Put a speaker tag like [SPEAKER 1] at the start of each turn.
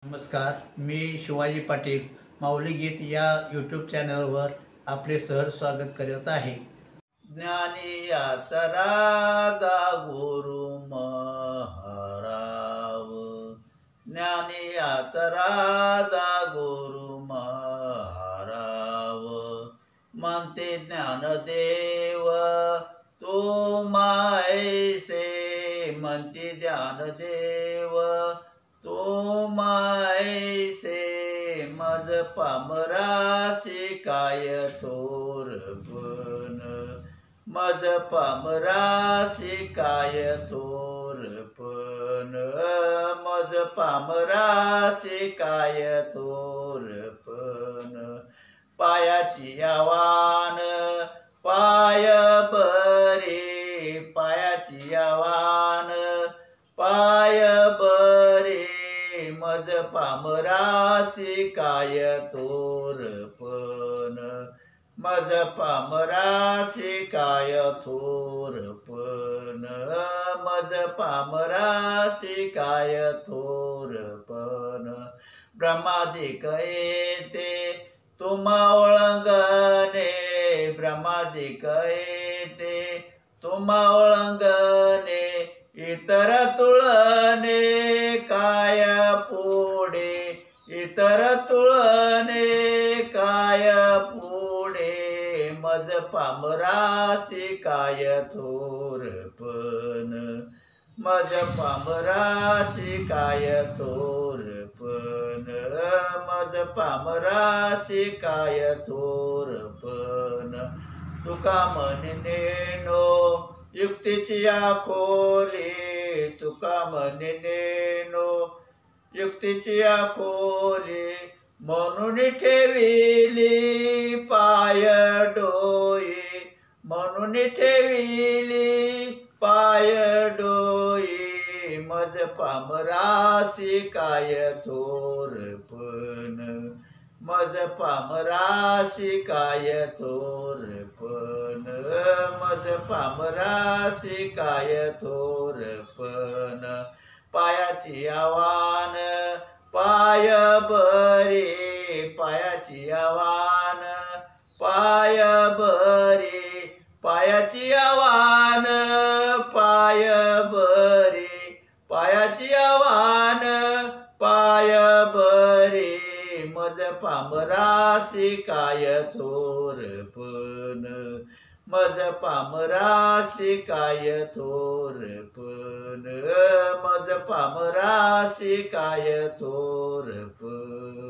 [SPEAKER 1] नमस्कार, मी शिवाजी पाटील माऊली गीत या यूट्यूब चॅनलवर आपले सहर्ष स्वागत करत आहे. ज्ञानी याचा राजा गुरु महाराव, ज्ञानी याचा राजा गुरु महाराव, म्हणते ज्ञानदेव तो मायसे, म्हणते ज्ञानदेव तो मायसे, मज पामराशी काय थोरपण, मज पामराशी काय थोरपण, मज पामराशी काय थोरपण, पायाची आव्हान पाय बरे, पायाची आव्हान पाय बरे, मज पामराशी काय थोरपण, मज पामराशी काय थोरपण, मज पामराशी काय थोरपण, ब्रह्मादिक येते तुम्हा ओळंगणे, ब्रह्मादिक येते तुम्हा ओळंगणे, इतर तुळणे काय पुढे, इतर तुळणे काय पुढे, मज पामराशी काय थोरपण, मज पामराशी काय थोरपण, मज पामराशी काय थोरपण, तुका म्हणेनो युक्तीची खोली, तुका म्हणेनो युक्तीची खोली, म्हणून ठेविली पाय डोई, म्हणून ठेविली पाय डोई, मज पामराशी काय थोरपण, मज पामराशी काय थोरपण, मज पामराशी काय थोरपण, पायाची आव्हान पाय बरे, पायाची आव्हान पाय बरे, पायाची आव्हान पाय बरे, पायाची आव्हान पाय बरे, मज पामराशी काय थोरपण, मज पामराशी काय थोरपण, मज पामराशी काय थोरपण.